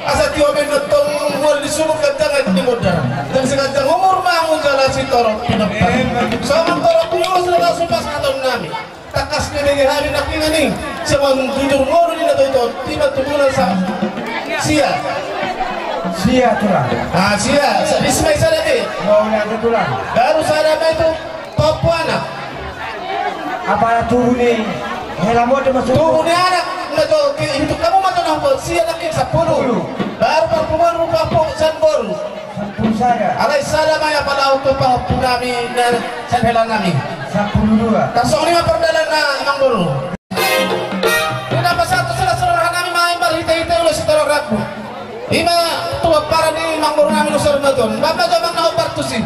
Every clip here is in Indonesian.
Asa tiyo may natong mul disumog kadang di modar. Dan sekadang umur mangun jala si torong pinapal. Sama torong piyos na nasupas natong namin. Takas ni mga hari na kinani. Sama jujur ngoro ni nato ito. Tiba tubulan sa siya. Siya tulang. Ah siya. Sa dismay sa lagi. Mau na tulang. Baru sa ramai itu Papua anak. Apa tubuh ni? Helamo de masuk. Tubuh ni anak. Nato hidup kamu mato nahpot. Siya lagi 10. Baru pertemuan rupa po san boru. Sampun saya. Alay salam ya pada auto pa punami na san helan nami. 12. Kasong 5 perdalan na amang boru. Ina pasatu sila nami main barhita-hita ulo si toro rakbo. Ima tuwa para ni amang boru nami usar maton. Bapa jamang na opartusi.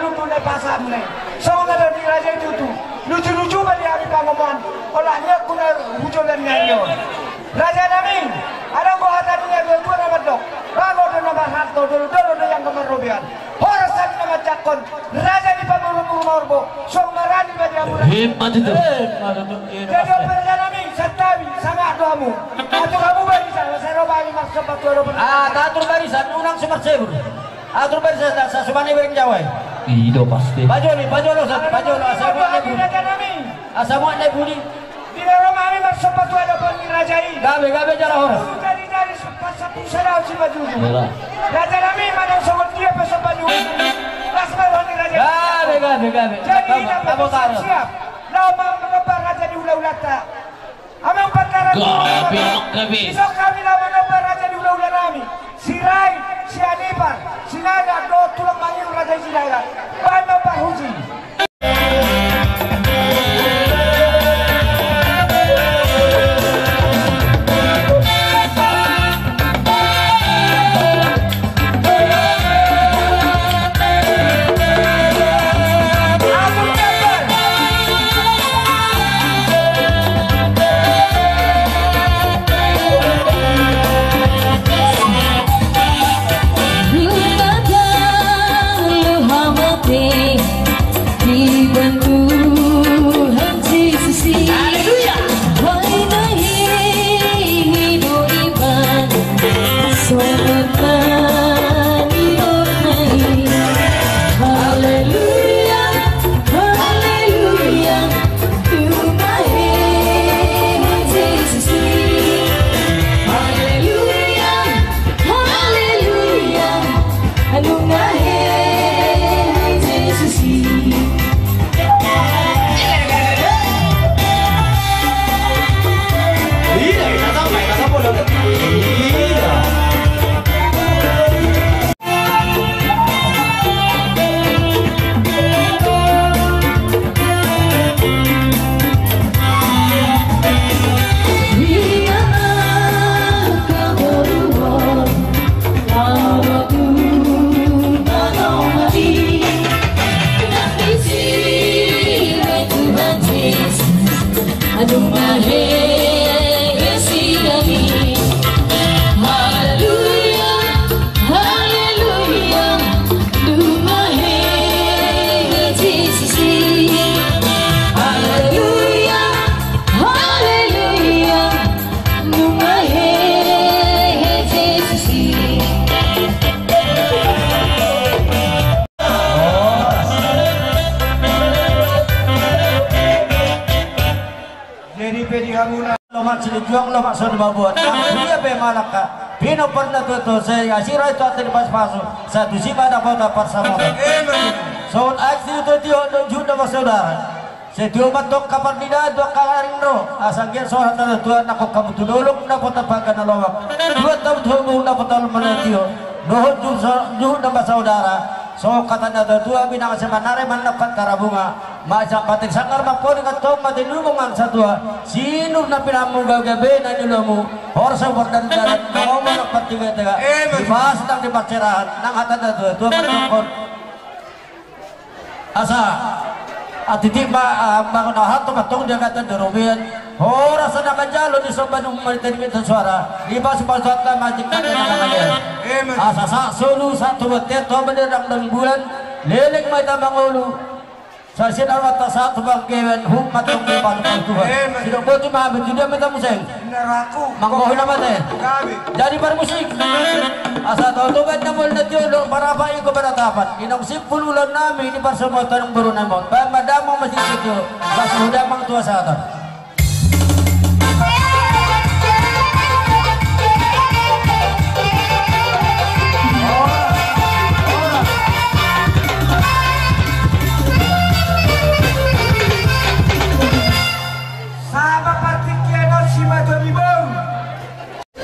lutu na pasam na. So nga di raja itu tu. Lucu-lucu ba di hari pangomongan. Olahnya kuna hujolan ngayon. Raja namin, ada buhatan niya dua nama dok. Bago do nama satu dulu do yang kemarubian. Horasan nama jakon. Raja di pamuru-muru morbo. So marani ba dia murah. Hebat itu. Jadi raja namin satabi sama doamu. Atau kamu barisan saya robali maksud batu robali. Tatur barisan unang sumarsebur. Atur barisan sa sumani bering jawai. Iya pasti. Pajolo asa mo na budi. Raja namin. Asa mo na budi. Di dalam kami maksud batu ada bani raja ini. Gabe jara hora. Dari sempat satu sarau si baju. Yalah. Raja namin mana sama dia pasal baju. Lasma bani raja. Gabe. Jadi Kamu taruh. siap. Lama mengebar raja di ulah-ulata. Amang perkara Gabe. Besok kami lama mengebar raja di ulah-ulah kami. Si Rai, si Adipar, si Naga, do tulang manggil raja si Naga. Baik Bapak Huji. Juang lo maksud babuan. Dia be malaka. Pino pernah tuh saya asira itu atin pas pasu. Satu si pada kota Parsamo. So aksi itu dia juda saudara. Sedio batok kapar tidak dua kalaring ro. Asangnya seorang tuan aku kamu tudolong na kota pagan lawak. Dua tahun tunggu na kota menetio. Dohon juda saudara. So katanya dua binang semanare mendapat karabunga. Macam patik sangar makpon katong matinulong ang sa dua. Sino na pinamu gagabi na nilamu. Horsa wardan darat ngomong ng patiga-tiga. Dibahas ng dipatsirahan ng hatan na dua matungkol. Asa at hindi makunahan tumatong dia kata durumian. Horasa na kanjalo di sobanong maritinimit sa suara. Ibas pasat na majik na kanyan. Asa sa sulu sa tumatet to manirang ng bulan. Liling may tamang ulo. Sa sinawat na sa tubang kewen humatong di pasok Tuhan. Sinong mahabit juga minta musik. Mangkohin naman jadi bermusik. Asa tahu tugan na mul na tiyolo para pa yung kabaratapan. Inong simpul ulan namin di parsamotan ng baro na mo. Kaya madamang masisik yun. Bas mudamang tuwa sa atin.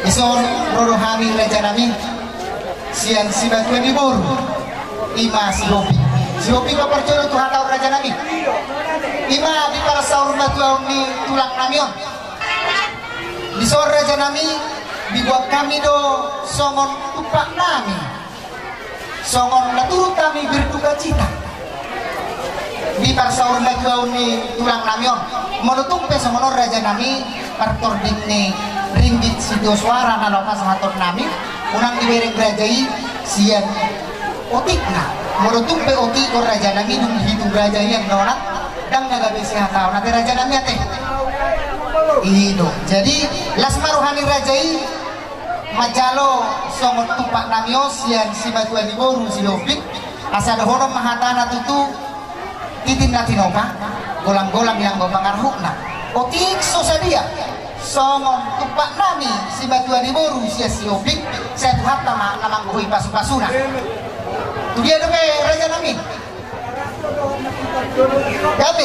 Ison rodohami raja nami sian si batuan ibur ima si hopi ka percaya Tuhan tahu raja nami ima di para saur batuan ni tulang namion di sore raja nami dibuat kami do songon tupak nami songon naturut kami berduka cita di parsaur nagwaw ni tulang namyon menutup pesomonor raja nami partording ni ringgit sido suara nalapas hator nami unang dibereng rajai sian otik na menutup pe otik kor raja nami nung hidup raja yang nonat dang nagabe sehatau nanti raja nami ate itu jadi lasma rohani rajai majalo songot tupak namyo sian si batuan iboru si Dovik asa dohono mahatana tutu titin natinoka golang-golang yang bapangarhukna otik so sadia songot tupak nami si batuan iboru si Dovik saya tuhat namang buhui pasu-pasuna tu dia dope raja nami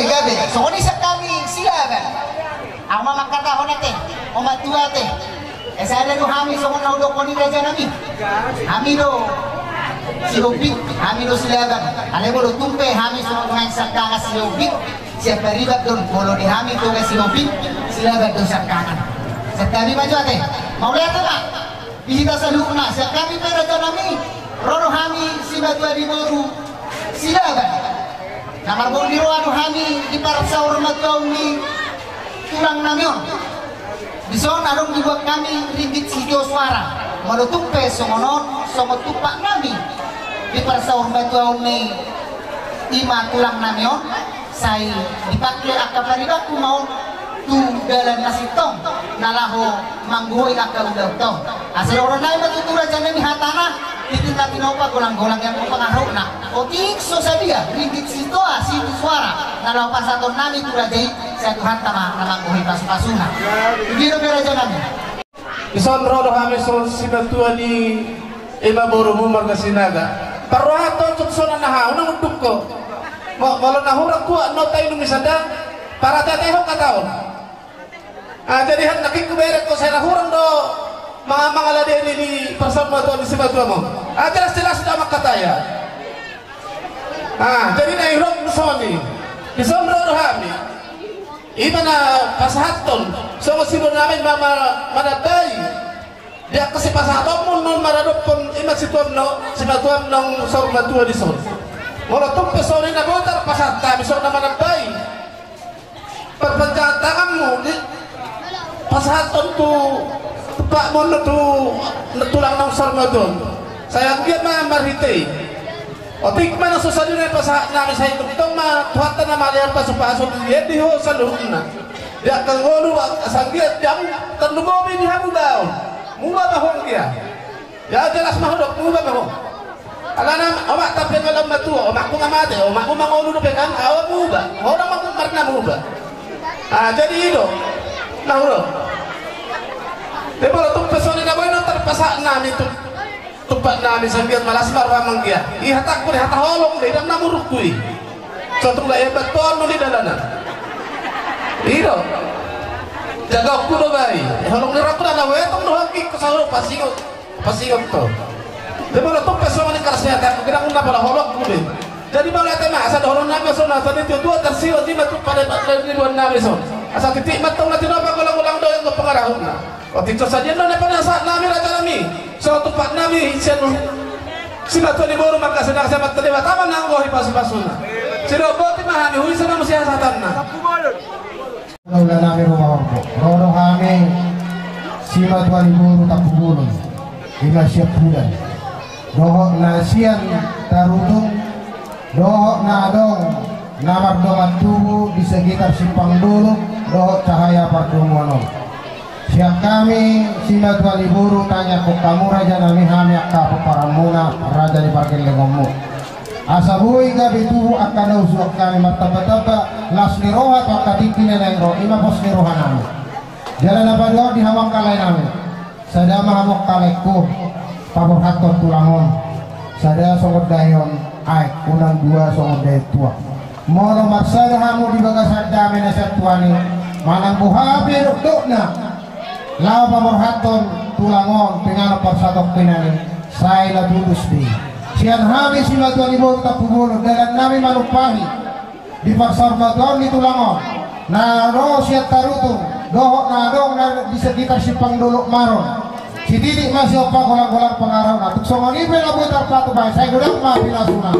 gabe songot isa kami silaban ang mga katahon natin o matua te saya do kami songot naudok ko ni raja nami kami do si Dovik kami do silaban ale bolo tumpe kami songot ngayon sakanga si Dovik siapa ribat doon bolo di kami to si Dovik silaban doon sakangan sa kami maju ate mau lihat ba bisita sa lukna sa kami pa raja nami rono kami si Batua di Boru silaban namar bol di roano kami di parsaur matkaw ni tulang namyon bison arong dibuat kami ringgit sido suara menutup songonon songot tupak nami di parsaur matkaw ni ima tulang namyon saya dipakai akaparibaku mau tu dalam nasi tong nalaho mangguhoy akaudaw tong asal orang lain matutu raja nami hatana titinta tinopa golang-golang yang mempengaruh na otik so sadia ringgit situ suara nalaho pasaton nami tu rajai saya Tuhan tama namangguhoy pasu-pasuna biro raja nami ison rodo kami so sibatua ni ima borumu margasinaga parwato cutsona naha unang utup ko malo nahurang kuwa no tayo numisanda para tateho kataon jadi han nakikuberet ko sa nahurang do mga ladeni ni persama to ni sibatua mo jelas sudah makataya jadi na irok musoni isomro rohami iba na pasahaton so masibon namin manatay dia kasi pasahaton mo non maradop pon ima situam no sibatua nong sormatua di son wala tong pesoni na botar pasahata biso na manatay pagpagkataan mo pasahaton to tupak mo na to natulang ng sarmadon sayang dia mga marhite o tikman ang susadyo na pasahat namin sa itong itong matuhatan na malihan paso-paso di ho sa luhun na diya kang ngolo asang dia diyang tanlumobi di hamu daw muba bahong dia ya jelas mahudok muba bahong alana omak tapi malam matua omak ko ngamate omak ko mangolo pekan awa muba orang marna muba jadi itu nahuro debolo tung pesone na bueno terpasak nami tu tupak nami sambiat malas marwamang dia ihatak ko hataholong de dam namuruk kui contoh la hebat ton di dalanan iro jaga ku do bai holong ni rakura na wetong no hakik ko sa pasingot to debolo tung pesone karasnya tak kira una pala holong ku de jadi bala tema asa holong nami so na tadi tu dua tersio di matu pada ribuan nami so asa titik matong na tinoba golang-golang do yang pengarahun na waktu itu saja no na saat nami raja nami so tupak nami sianu sibatua di Boru maka sedang sabat terlibat taman nanggohi pasu-pasuna sirobo timahani hui sana musiasatan na Laula nami rumah rodo kami sibatua di Boru tapugulun ina siap bulan dohok nasian tarutung dohok nadong namar domat tubuh di sekitar simpang dulu dohok cahaya pardumono siap kami sibatua di Boru tanya kok kamu raja nami kami akka paramuna raja di parkir lengomu asabui gabi tubuh akka dausuk kami martaba-taba las liroha to akka tikina na iro ima pos liroha nami jalan apa doa di hawak kalay nami sada mahamok kalekku pabor haton tulangon sada songot dayon ay unang dua songot dayon tua mono maksada hamu di bagasad dami na sa tuani manang buhabi rukdok na lao pamorhaton tulangon pingano pagsatok pinani say ladulus di siyan hami sibatua ni Boru tapugulon dalan nami manupahi di pagsarbaton ni tulangon na ro siya tarutung dohok na dong na di sekitar simpang dulok maron si titik masih opa kolang-kolang pengarau na tuksongan ibe na butar patu bay saya gudang mapila suna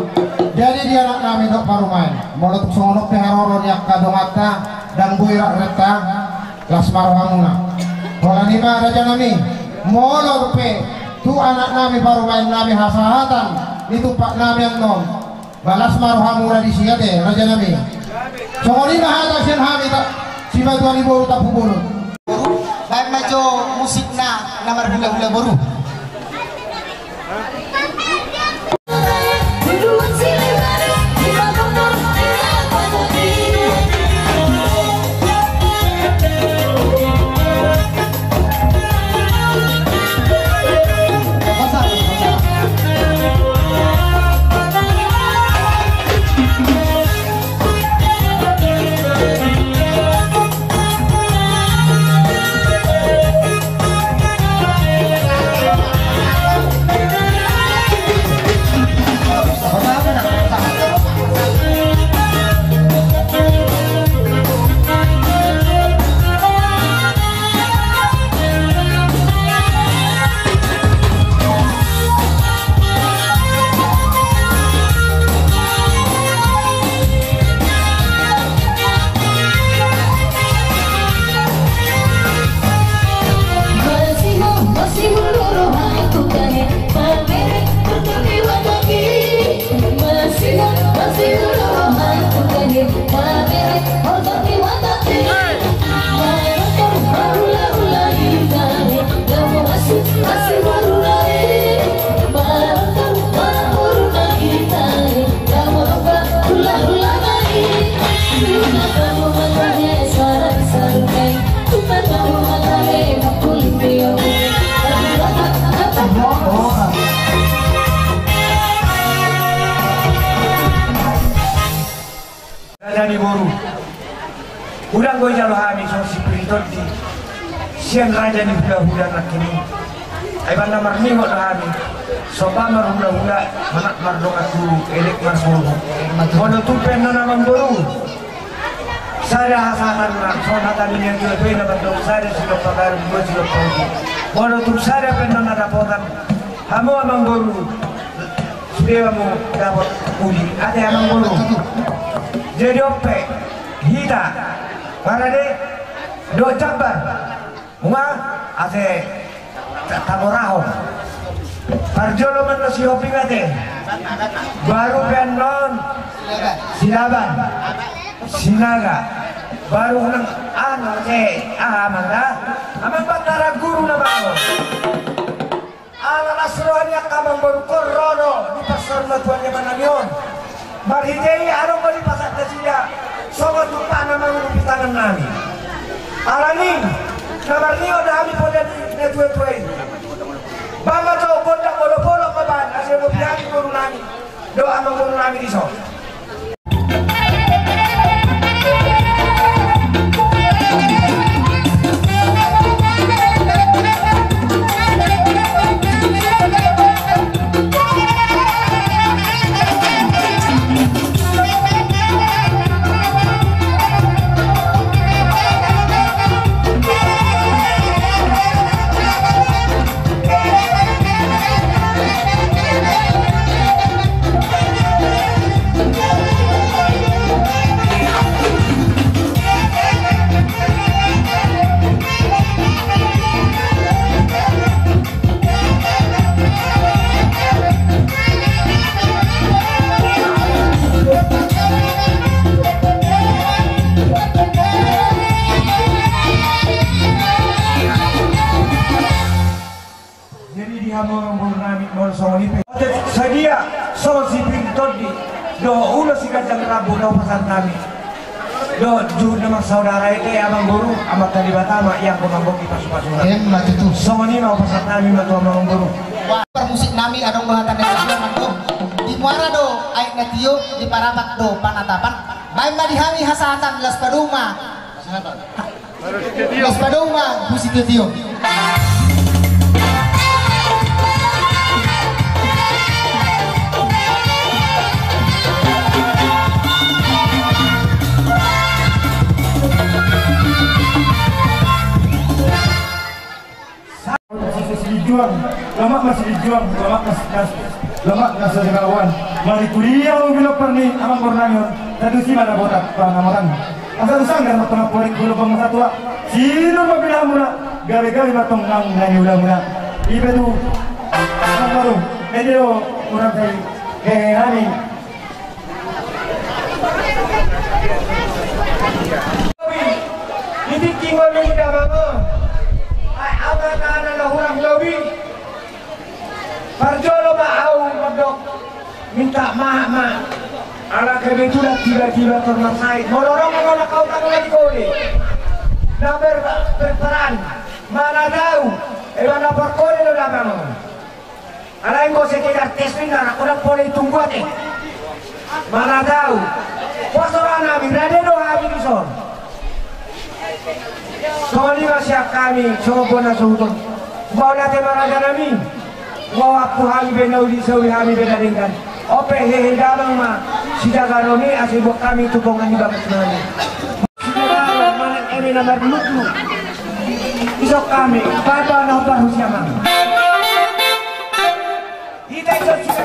jadi dia anak nami dok paru main mau tuksongan opa haroro niak kadongata dan buirak reta lasmar hamuna kolang ima raja nami molor pe tu anak nami paru main nami hasahatan itu pak nami yang non balas marhamura di siate raja nami songon ima hata sen hami tak si batuan ibu tak pubulu baik majo musikna namar hula-hula baru. Jadi boru, udang gue jalo hami so si pritot di sian raja ni hula-hula nak kini. Aiban namar ni ngot hami, so pamar hula-hula manak mardong aku elek marsolo. Mono tupen na naman boru. Saya hasakan nak so nata ni yang jual beli naman dong saya sudah pakai dua sudah pakai. Mono tup saya pernah nada potan, hamu amang boru. Sudah kamu dapat uji, ada amang boru. Jadi ope, hita, para de, do cabar, ase taboraho, parjolo man si opi ngate, baru penon, silaban, sinaga, baru nang amanda, amang batara guru na bago, ala nasrohnya kamang baru korono di pasar matuannya manamion. Marhijai arong ko di pasat na siya sogot lupa na mangurupi tangan nami alaning namar niyo dami po na netwe-twe banga to kondak bolo-bolo ka ba kasi mo biyagi guru nami doa mang guru nami diso. Sadia so si pintot di do ulo si kajang rabu do pasar kami do jujur nama saudara itu abang guru amat tadi batama yang pemambok di pasu-pasuran Matutu so ini mau pasar kami matu abang guru musik nami adong bahatan dari mantu di muara do aik natio di parapat do panatapan baik ma dihami hasatan las paduma musik natio dijuang, lemak masih dijuang, lemak masih dilawan. Mari kuliah mobil perni, amang kornanyon, satu si mana botak pengamoran. Asal sanggar matang porik kulo bangsa tua. Sino mabilang muna, gabi-gabi matong nang nanyulang muna. Ibe tu, ang baru, medyo kurang kay kehani. Hindi tinggal mo na mga ay aman na lahurang lobi. Parjolo maaw magdok minta ma ala kebetulan tiba-tiba termasai molorong mga nakautan lagi ko ni na berperan mana tahu mana perkone lo lamang ala ko sekedar testing na ako na pole tunggu ate mana tahu posoran namin radeno habis son. Soalnya masih kami coba nasuton. Bawa nanti maraja nami. Bawa aku kami benau di sawi kami bedadingkan. Ope hehe damang ma. Sida garoni asih buat kami tupongan di bakat mana. Sida mana emi nomor lutu. Isok kami. Bapa nomor husiama. Kita isok sida.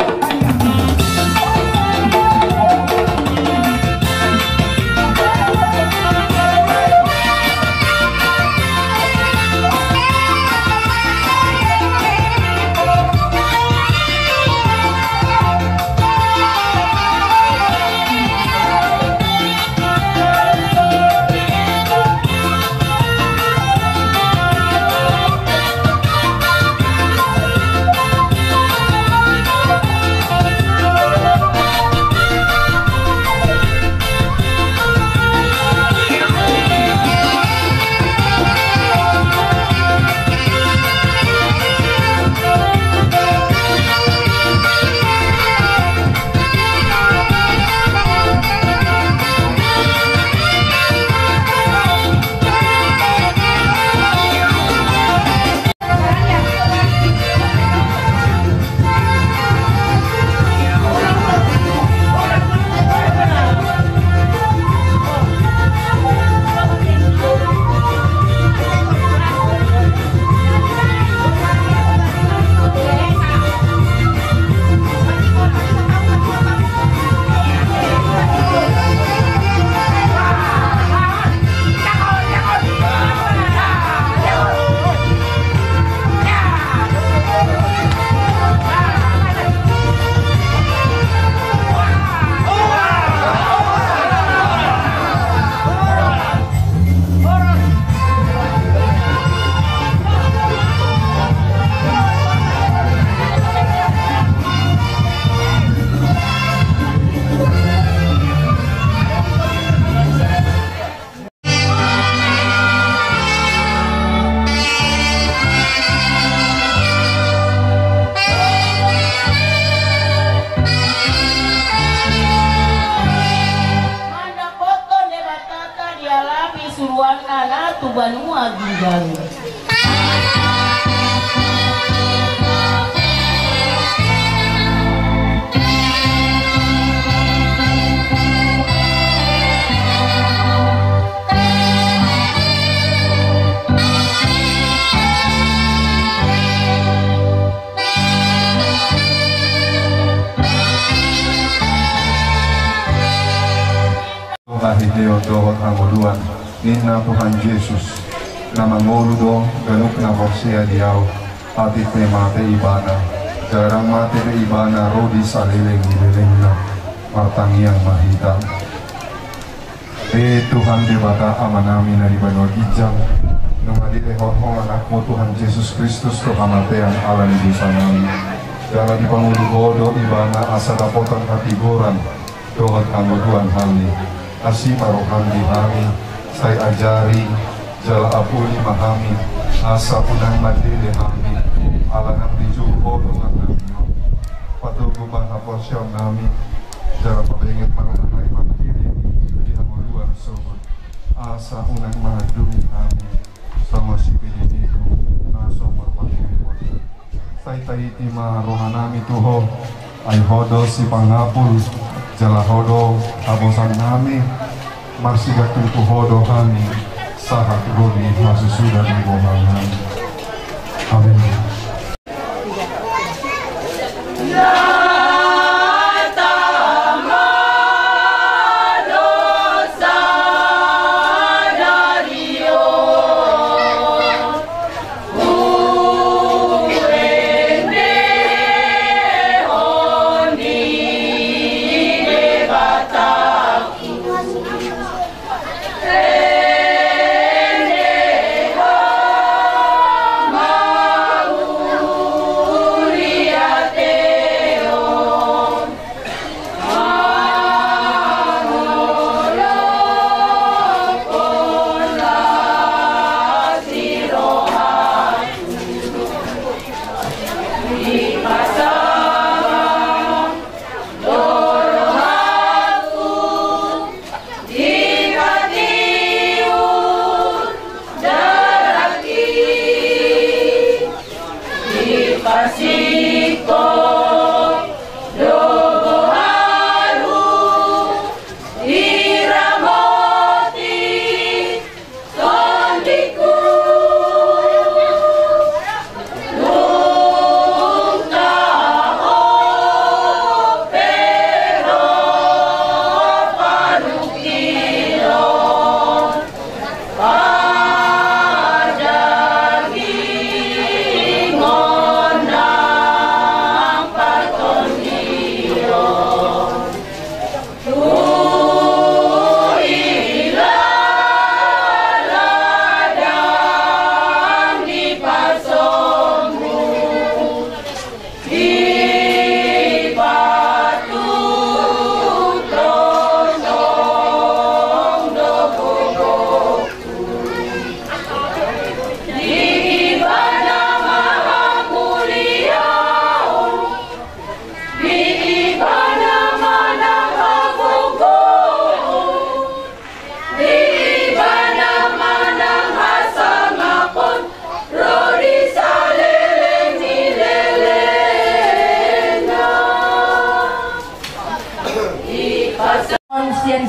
Banua ginjal. Kahideo dohot anguluan Nina Tuhan Yesus na manguludo ganuk na borsia diaw hati te mate ibana jarang mate te ibana rodi saliling na martangiang mahita Tuhan debata amanami na ibanor ijang nung adite horhong anak mo Tuhan Yesus Kristus to kamatean ala ni dosa nami dala di panguludo ibana asa dapotan katiguran dohot anguluan hami asima rohani hami say ajari jala apuli mahami asa unang madili hami ala nang dijubo dengan nami patugubang aposyong nami jala pabengit manunay magkiri di hamuluan sohod asa unang madumi hami sama si pininigo naso marpakimon say tahiti marohan nami tuho ay hodo si pangapul jala hodo abosan nami Marsiga tutu hodo kami sahat rodi masusudah di bohangan. Amin.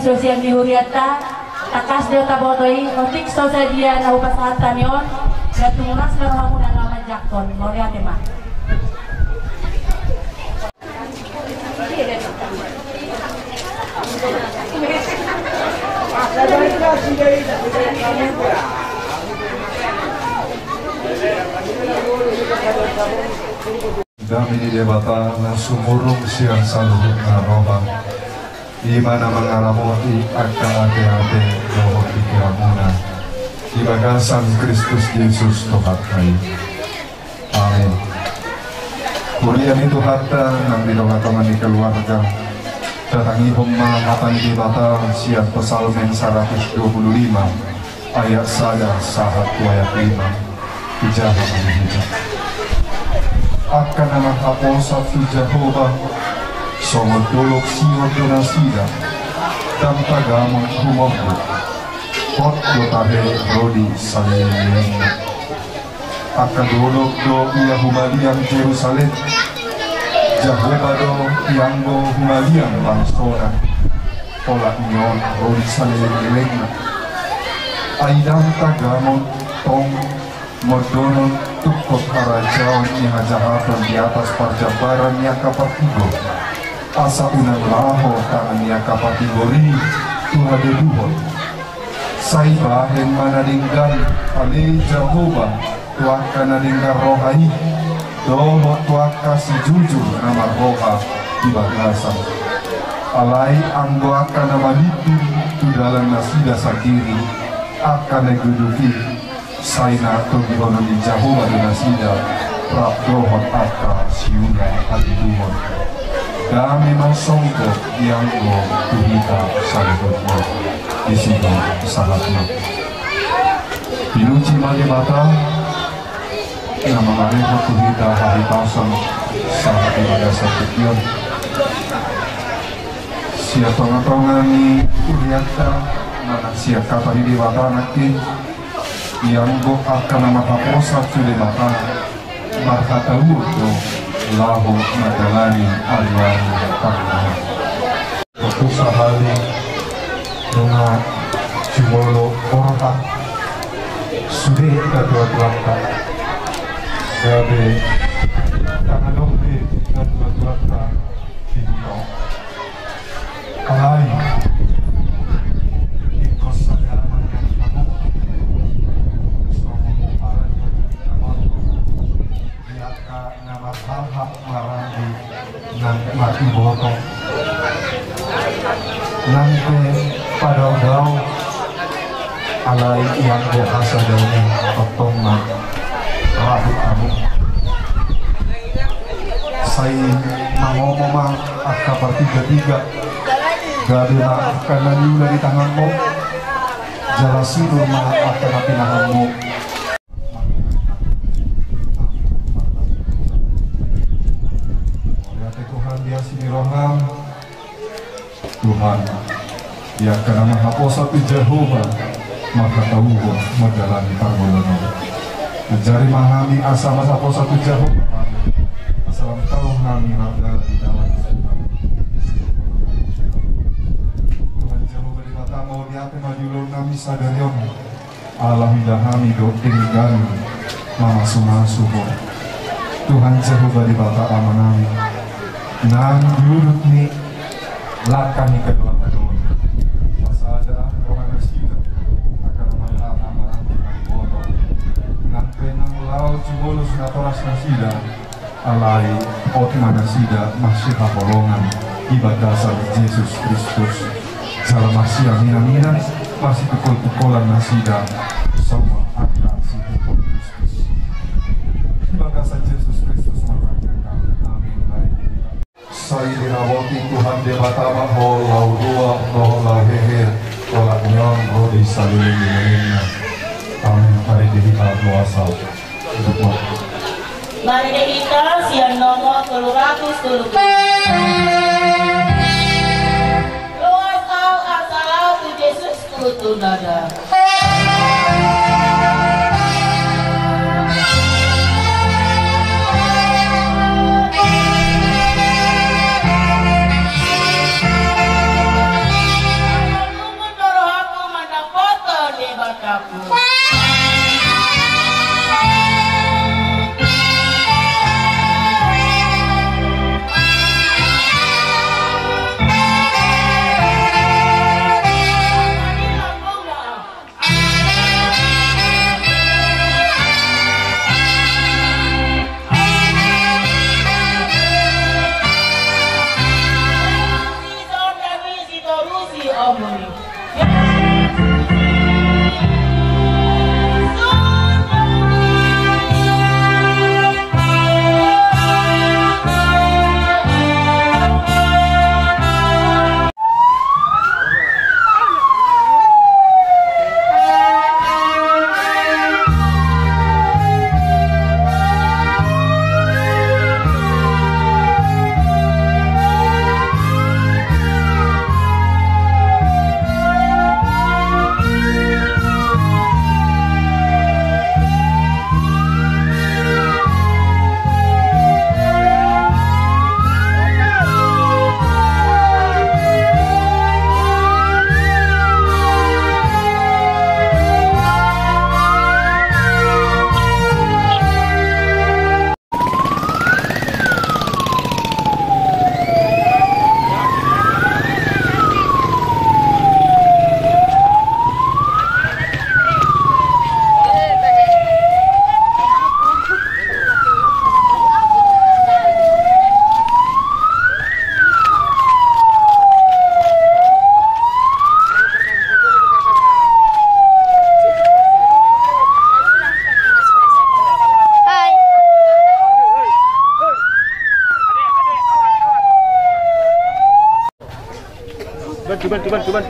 Sosial Mihuriata takas delta botoi otik sosadia na upasahan tamion gatunas laramu na nama jakton moria tema Dami di debata na sumurong siyang saluhut na robang di mana mengaramoti akan ate-ate dohot pikiramuna di bagasan Kristus Yesus Tuhan kami. Amin. Kurian itu harta nang didongatongan di keluarga datangi homa matan di bata siap Psalmen 125 ayat saya sahat ayat 5 Ijabah menghijab akan nama haposa fi Jehovah Songo dolok siwa donasida dan tagamon humobu kot dotahe rodi salin akan dolok do ia humalian Jerusalem Jehovah do ianggo humalian bangsona tolak nyon rodi salin aidam tagamon tong modonon tukot karajaon yang jahatan di atas parjabaran yang kapatigo asa unang laho tangan niya kapatigori tuhade duhon say bahen manadinggan ale Jehovah tuaka nadinggan rohai doho tuaka si jujur nama roha di bagasan alai anggo akan nama litu tudalan nasida sakiri akan neguduki say nato dihono di Jehovah di nasida rap dohon aka siuna adiduhon kami mausongko yang go tuhita salibutmo di sini sahatnya pinuci mali mata yang mengalih tuhita hari pasang sahat ibadah sekian siap tonga-tongani uliata mana siap kata di mata nanti yang go akan nama haposa sudah mata marhata urdo lahu madalani alian takna waktu sahali dengan cumolo orang sudah kedua-duanya sabe tangan dua-duata dito. Kalay, ikos sa yaman ng ako. Gusto mo para naman. Lihat ka na matalhak marami ng matiboto. Nanti padaw-daw alay yang bahasa daw ni totong na rahit kamu. Saya mangomong at kapartiga-tiga gabi na kananiula di tangan mo jalasinur mga at kanapinahan mo. Oleh Tuhan dia siniroham Tuhan yang karena mahaposa tu Jehovah maka tahu menjalani panggono mencari mahami asa mahaposa tu Jehovah asalam tahu nami ada di dalam Tuhan Jehovah di mata mau diate majulur nami sadarion Allah hidahami doting gani mama sumasubo Tuhan Jehovah di mata amanami nang yurut ni lakani kedua kedua pasada rohana sida akan malah amaran di bono nang penang lau cibulus natoras nasida alai otmana sida masih habolongan ibadah salib Yesus Kristus salam masih amina masih pukul-pukulan nasida semua akan si Kristus ibadah salib Yesus Kristus mengatakan amin. Saya dirawati Tuhan di mata ho lau dua no lau hehe tolak nyong ho di saliling Indonesia. Amin. Mari kita doa hidup. Mari kita siang nomor 370. Doa asal Yesus kutu nada.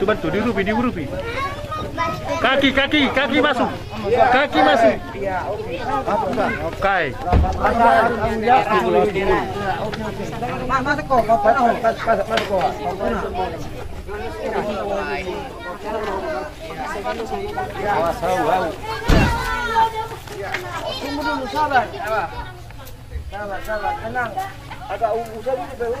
Bantu, diurupi. Kaki masuk. Kaki masuk. Oke. Masuk kok, masuk kok. Tunggu dulu, sabar. Sabar, tenang. Agak usah dulu.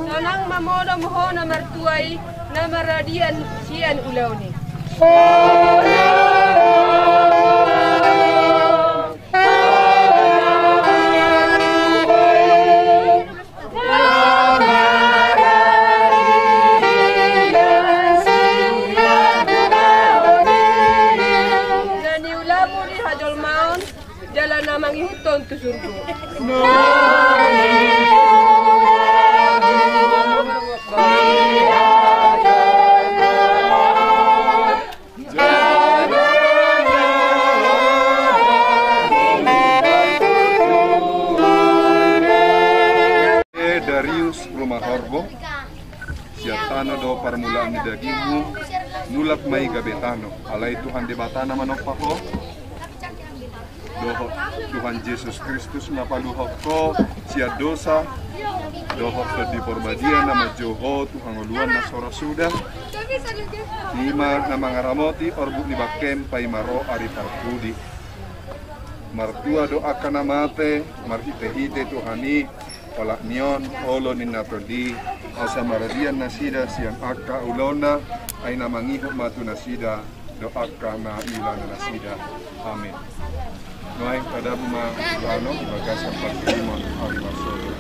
Sanang mamono mohona mertuai nama radian sian ulauni. Ida na mangihuton to surgo. Darius Rumah Horbo, siatano do permulaan ni dagingmu, nulak mai gabetano, alai Tuhan debatana manopako, doho Tuhan Yesus Kristus napaluhok ko, siat dosa, doho di porbadia nama Joho Tuhan uluan na sora sudah, lima nama ngaramoti orbuk ni bakem pai maro ari parkudi, martua doakan namate, marhite-hite Tuhani, olak nion olo ninatodi asa maradian nasida siang akka ulona ay namangihok matu nasida do akka na ilana nasida amin. Noy kada buma ano bagasan paglimon ari masodo.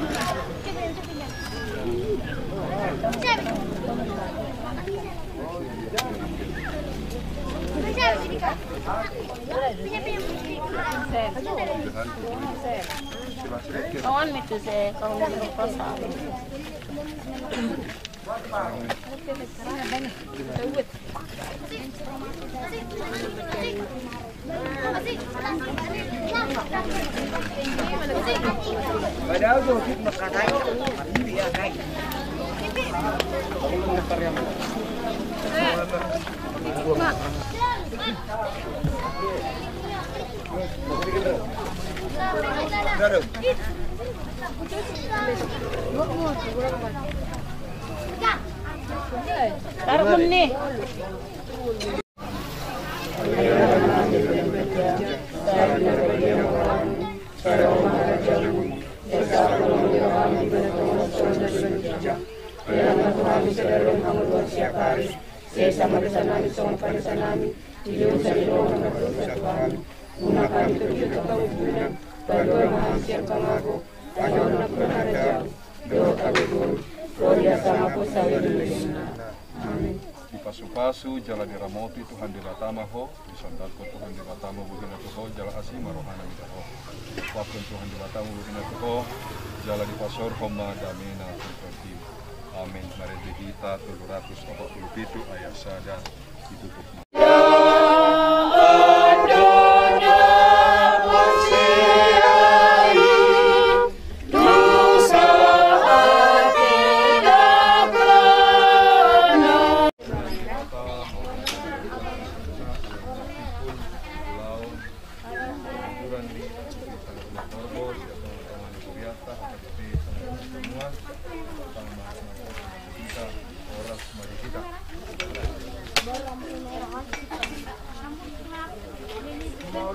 Kawan itu saya kawan pasal. Padahal tuh makanan ini ya kayak. Taruh nih. Di pasu-pasu jala diramoti Tuhan diratama ho, disandalko Tuhan diratama bugina ho, jala asima rohana ho. Waktu Tuhan diratama bugina ho, jala di pasor homa damina terperti. Amin. Mari kita 747 ayat sada ditutup. Mau